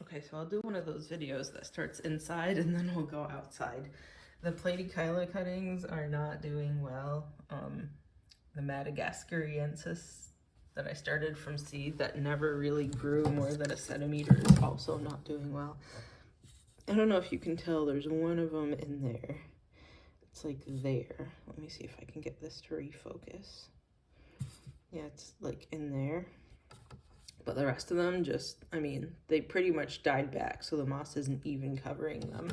Okay, so I'll do one of those videos that starts inside and then we'll go outside. The platykyla cuttings are not doing well. The Madagascariensis that I started from seed that never really grew more than a centimeter is also not doing well. I don't know if you can tell, there's one of them in there. It's like there. Let me see if I can get this to refocus. Yeah, it's like in there. But the rest of them just, I mean, they pretty much died back, so the moss isn't even covering them.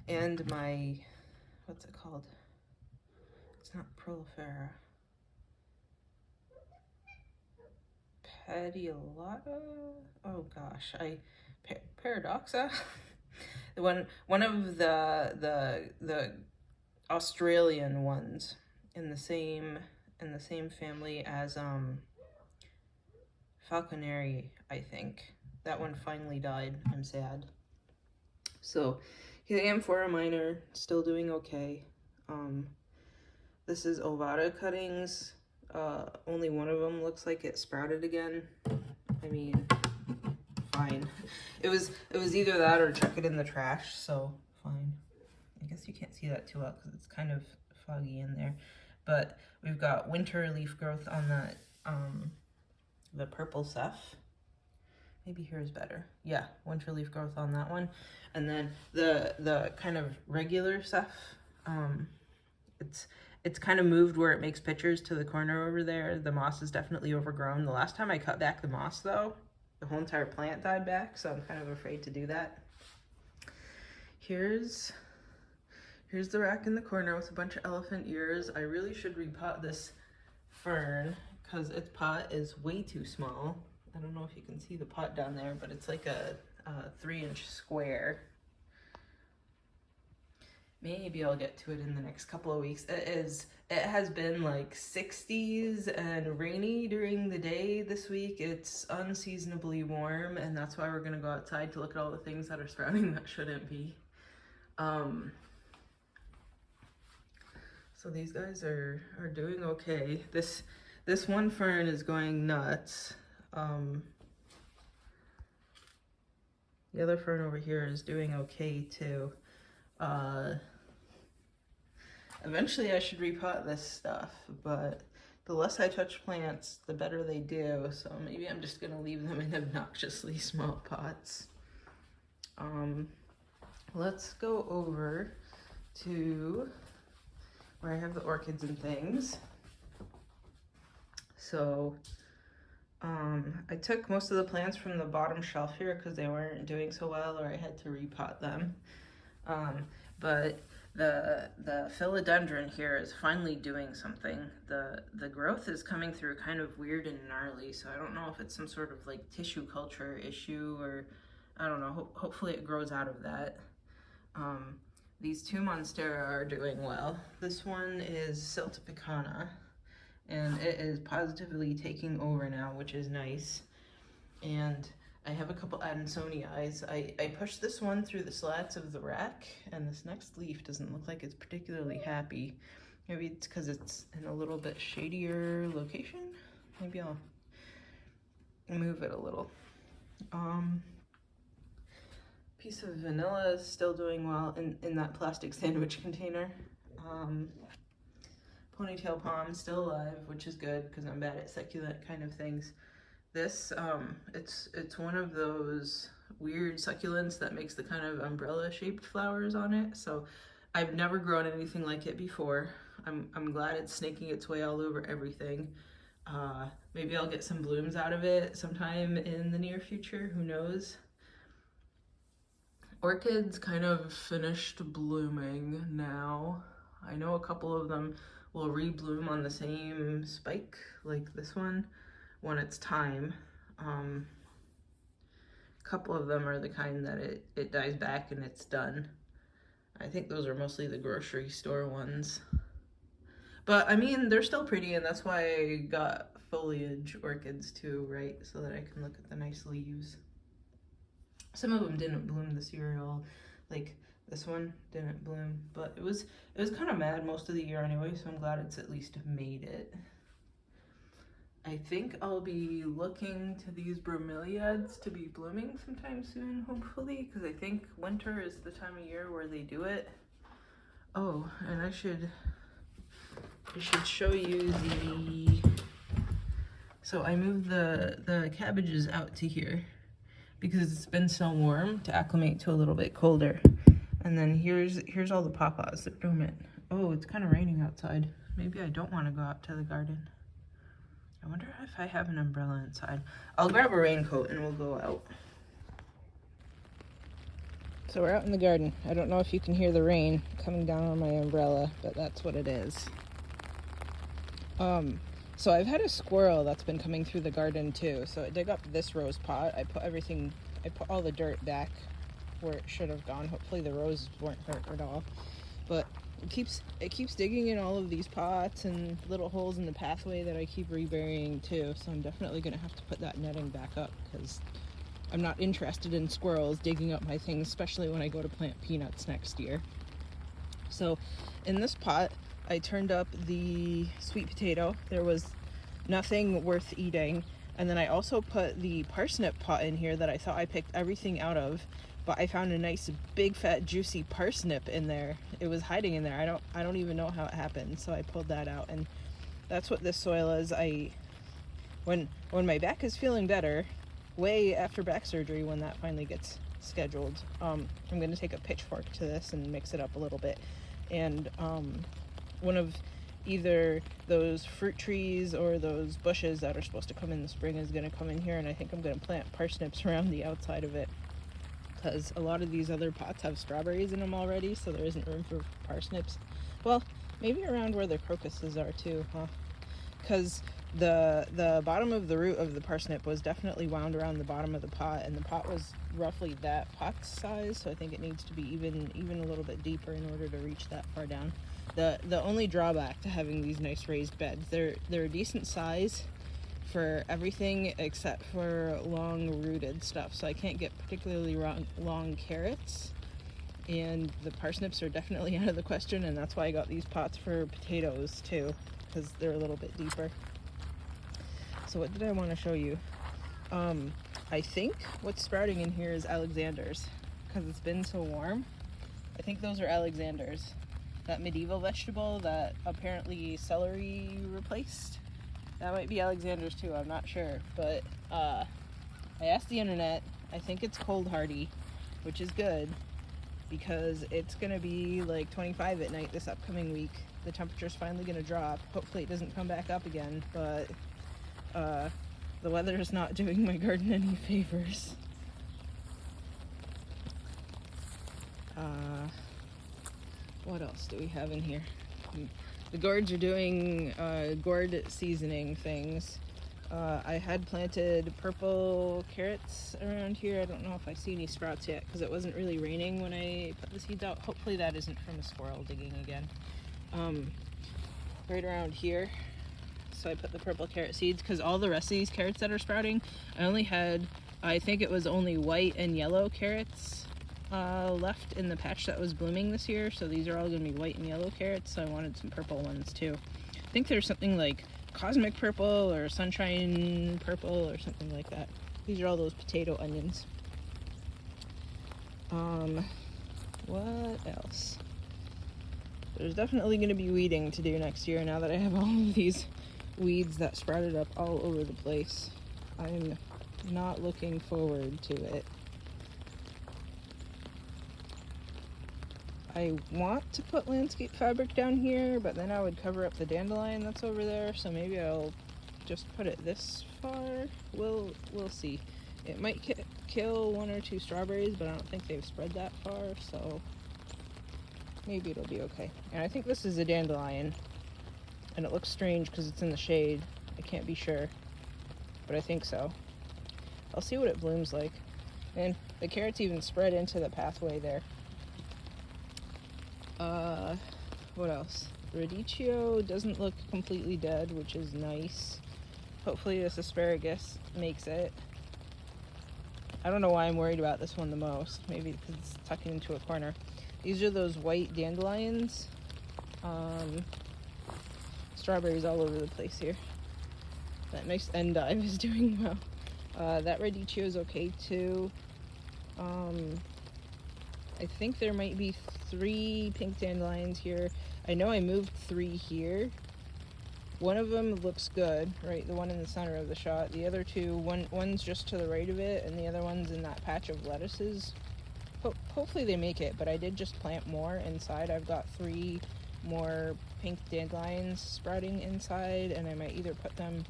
And my, what's it called? It's not prolifera. Petiolata? Oh gosh, paradoxa? One of the Australian ones in the same family as falconeri, I think. That one finally died. I'm sad. So Helianthera minor, still doing okay. This is ovata cuttings. Only one of them looks like it sprouted again. I mean, fine. It was either that or chuck it in the trash, so fine. I guess you can't see that too well because it's kind of foggy in there. But we've got winter leaf growth on that, the purple Ceph. Maybe here is better. Yeah, winter leaf growth on that one. And then the kind of regular Ceph, it's kind of moved where it makes pictures to the corner over there. The moss is definitely overgrown. The last time I cut back the moss though, the whole entire plant died back, so I'm kind of afraid to do that. Here's the rack in the corner with a bunch of elephant ears. I really should repot this fern because its pot is way too small. I don't know if you can see the pot down there, but it's like a 3-inch square. Maybe I'll get to it in the next couple of weeks. It has been like 60s and rainy during the day this week. It's unseasonably warm, and that's why we're gonna go outside to look at all the things that are sprouting that shouldn't be. So these guys are doing okay. This one fern is going nuts. The other fern over here is doing okay too. Eventually I should repot this stuff, but the less I touch plants, the better they do. So maybe I'm just gonna leave them in obnoxiously small pots. Let's go over to where I have the orchids and things. So I took most of the plants from the bottom shelf here because they weren't doing so well, or I had to repot them. But the philodendron here is finally doing something. The growth is coming through kind of weird and gnarly, so I don't know if it's some sort of like tissue culture issue, or I don't know. Hopefully it grows out of that. These two monstera are doing well. This one is Siltepecana, and it is positively taking over now, which is nice. And I have a couple Adansonii. I pushed this one through the slats of the rack, and this next leaf doesn't look like it's particularly happy. Maybe it's because it's in a little bit shadier location. Maybe I'll move it a little. Piece of vanilla is still doing well in that plastic sandwich container. Ponytail palm still alive, which is good because I'm bad at succulent kind of things. This, it's one of those weird succulents that makes the kind of umbrella shaped flowers on it. So I've never grown anything like it before. I'm glad it's snaking its way all over everything. Maybe I'll get some blooms out of it sometime in the near future, who knows? Orchids kind of finished blooming now. I know a couple of them will rebloom on the same spike, like this one, when it's time. A couple of them are the kind that it dies back and it's done. I think those are mostly the grocery store ones. But I mean, they're still pretty, and that's why I got foliage orchids too, right? So that I can look at the nice leaves. Some of them didn't bloom this year at all. Like this one didn't bloom, but it was kind of mad most of the year anyway, so I'm glad it's at least made it. I think I'll be looking to these bromeliads to be blooming sometime soon, hopefully, because I think winter is the time of year where they do it. Oh, and I should show you the, so I moved the cabbages out to here because it's been so warm to acclimate to a little bit colder. And then here's all the pawpaws that bloom it. Oh, it's kind of raining outside. Maybe I don't want to go out to the garden. I wonder if I have an umbrella inside. I'll grab a raincoat and we'll go out. So we're out in the garden. I don't know if you can hear the rain coming down on my umbrella, but that's what it is. So I've had a squirrel that's been coming through the garden too. So I dig up this rose pot. I put all the dirt back where it should have gone. Hopefully the roses weren't hurt at all. But it keeps digging in all of these pots and little holes in the pathway that I keep reburying too. So I'm definitely gonna have to put that netting back up because I'm not interested in squirrels digging up my things, especially when I go to plant peanuts next year. So in this pot, I turned up the sweet potato. There was nothing worth eating. And then I also put the parsnip pot in here that I thought I picked everything out of, but I found a nice big fat juicy parsnip in there. It was hiding in there. I don't even know how it happened. So I pulled that out, and that's what this soil is. When my back is feeling better, way after back surgery, when that finally gets scheduled, I'm going to take a pitchfork to this and mix it up a little bit. And one of either those fruit trees or those bushes that are supposed to come in the spring is going to come in here, and I think I'm going to plant parsnips around the outside of it because a lot of these other pots have strawberries in them already, so there isn't room for parsnips. Well, maybe around where the crocuses are too, huh? Because the bottom of the root of the parsnip was definitely wound around the bottom of the pot, and the pot was roughly that pot size, so I think it needs to be even a little bit deeper in order to reach that far down. The only drawback to having these nice raised beds, they're a decent size for everything except for long rooted stuff, so I can't get particularly long carrots, and the parsnips are definitely out of the question, and that's why I got these pots for potatoes too, because they're a little bit deeper. So what did I want to show you? I think what's sprouting in here is Alexanders because it's been so warm. I think those are Alexanders. That medieval vegetable that apparently celery replaced. That might be Alexanders too, I'm not sure. But I asked the internet. I think it's cold hardy, which is good because it's going to be like 25 at night this upcoming week. The temperature's finally going to drop. Hopefully it doesn't come back up again, but the weather is not doing my garden any favors. What else do we have in here? The gourds are doing gourd seasoning things. I had planted purple carrots around here. I don't know if I see any sprouts yet because it wasn't really raining when I put the seeds out. Hopefully that isn't from a squirrel digging again. Right around here. So I put the purple carrot seeds because all the rest of these carrots that are sprouting, I only had, I think it was only white and yellow carrots left in the patch that was blooming this year. So these are all going to be white and yellow carrots. So I wanted some purple ones too. I think there's something like cosmic purple or sunshine purple or something like that. These are all those potato onions. What else? There's definitely going to be weeding to do next year now that I have all of these weeds that sprouted up all over the place. I'm not looking forward to it. I want to put landscape fabric down here, but then I would cover up the dandelion that's over there, so maybe I'll just put it this far. We'll see. It might kill one or two strawberries, but I don't think they've spread that far, so maybe it'll be okay. And I think this is a dandelion, and it looks strange because it's in the shade. I can't be sure, but I think so. I'll see what it blooms like. And the carrots even spread into the pathway there. What else? Radicchio doesn't look completely dead, which is nice. Hopefully this asparagus makes it. I don't know why I'm worried about this one the most. Maybe because it's tucking into a corner. These are those white dandelions. Strawberries all over the place here. That nice endive is doing well. That radicchio is okay too. I think there might be 3 pink dandelions here. I know I moved 3 here. One of them looks good, right? The one in the center of the shot. The other 2, one's just to the right of it, and the other one's in that patch of lettuces. Hopefully they make it, but I did just plant more inside. I've got 3 more pink dandelions sprouting inside, and I might either put them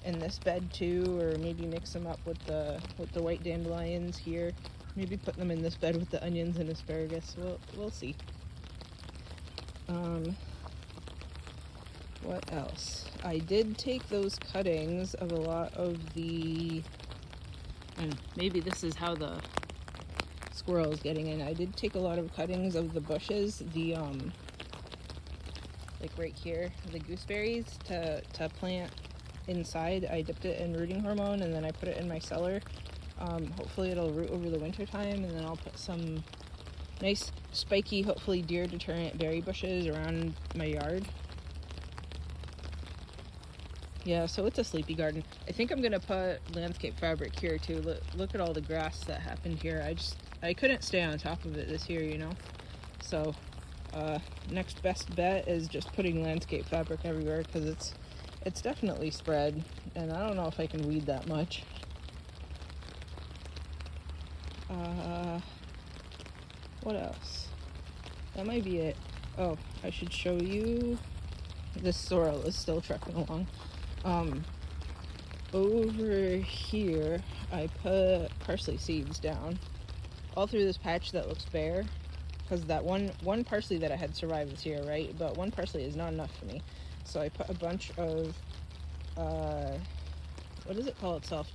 in this bed too, or maybe mix them up with the white dandelions here. Maybe put them in this bed with the onions and asparagus. We'll see. What else? I did take those cuttings of a lot of the, and maybe this is how the squirrel is getting in. I did take a lot of cuttings of the bushes, the like right here, the gooseberries to plant inside. I dipped it in rooting hormone and then I put it in my cellar. Hopefully it'll root over the winter time, and then I'll put some nice spiky, hopefully deer deterrent berry bushes around my yard. Yeah, so it's a sleepy garden. I think I'm gonna put landscape fabric here too. Look at all the grass that happened here. I couldn't stay on top of it this year, you know. So next best bet is just putting landscape fabric everywhere, because it's definitely spread, and I don't know if I can weed that much. What else? That might be it. Oh, I should show you. This sorrel is still trekking along. Over here, I put parsley seeds down all through this patch that looks bare, because that one parsley that I had survived this year, right? But 1 parsley is not enough for me, so I put a bunch of what does it call itself?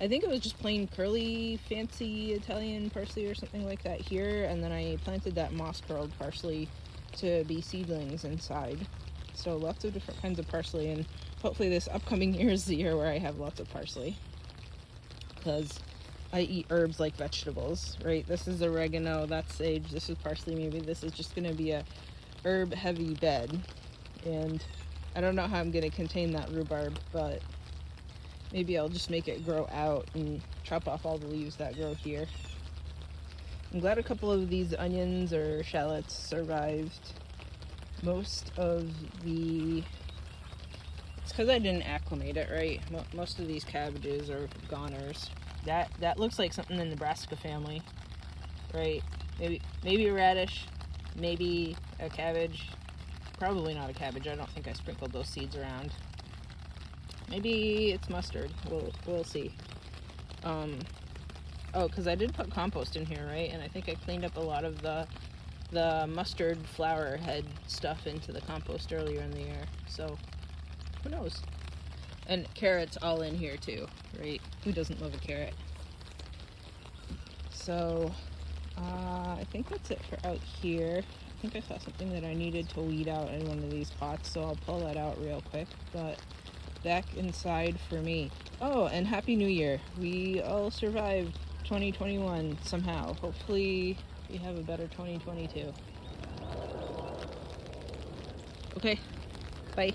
I think it was just plain curly fancy Italian parsley or something like that here, and then I planted that moss curled parsley to be seedlings inside. So lots of different kinds of parsley, and hopefully this upcoming year is the year where I have lots of parsley, because I eat herbs like vegetables, right? This is oregano, that's sage, this is parsley. Maybe this is just going to be a herb heavy bed, and I don't know how I'm going to contain that rhubarb, but maybe I'll just make it grow out and chop off all the leaves that grow here. I'm glad a couple of these onions or shallots survived. Most of the, it's because I didn't acclimate it, right? Most of these cabbages are goners. That looks like something in the Nebraska family, right? Maybe a radish, maybe a cabbage. Probably not a cabbage. I don't think I sprinkled those seeds around. Maybe it's mustard. We'll see. Oh, because I did put compost in here, right? And I think I cleaned up a lot of the mustard flower head stuff into the compost earlier in the year. So, who knows? And carrots all in here too, right? Who doesn't love a carrot? So, I think that's it for out here. I think I saw something that I needed to weed out in one of these pots, so I'll pull that out real quick. But back inside for me. Oh, and Happy New Year. We all survived 2021 somehow. Hopefully we have a better 2022. Okay, bye.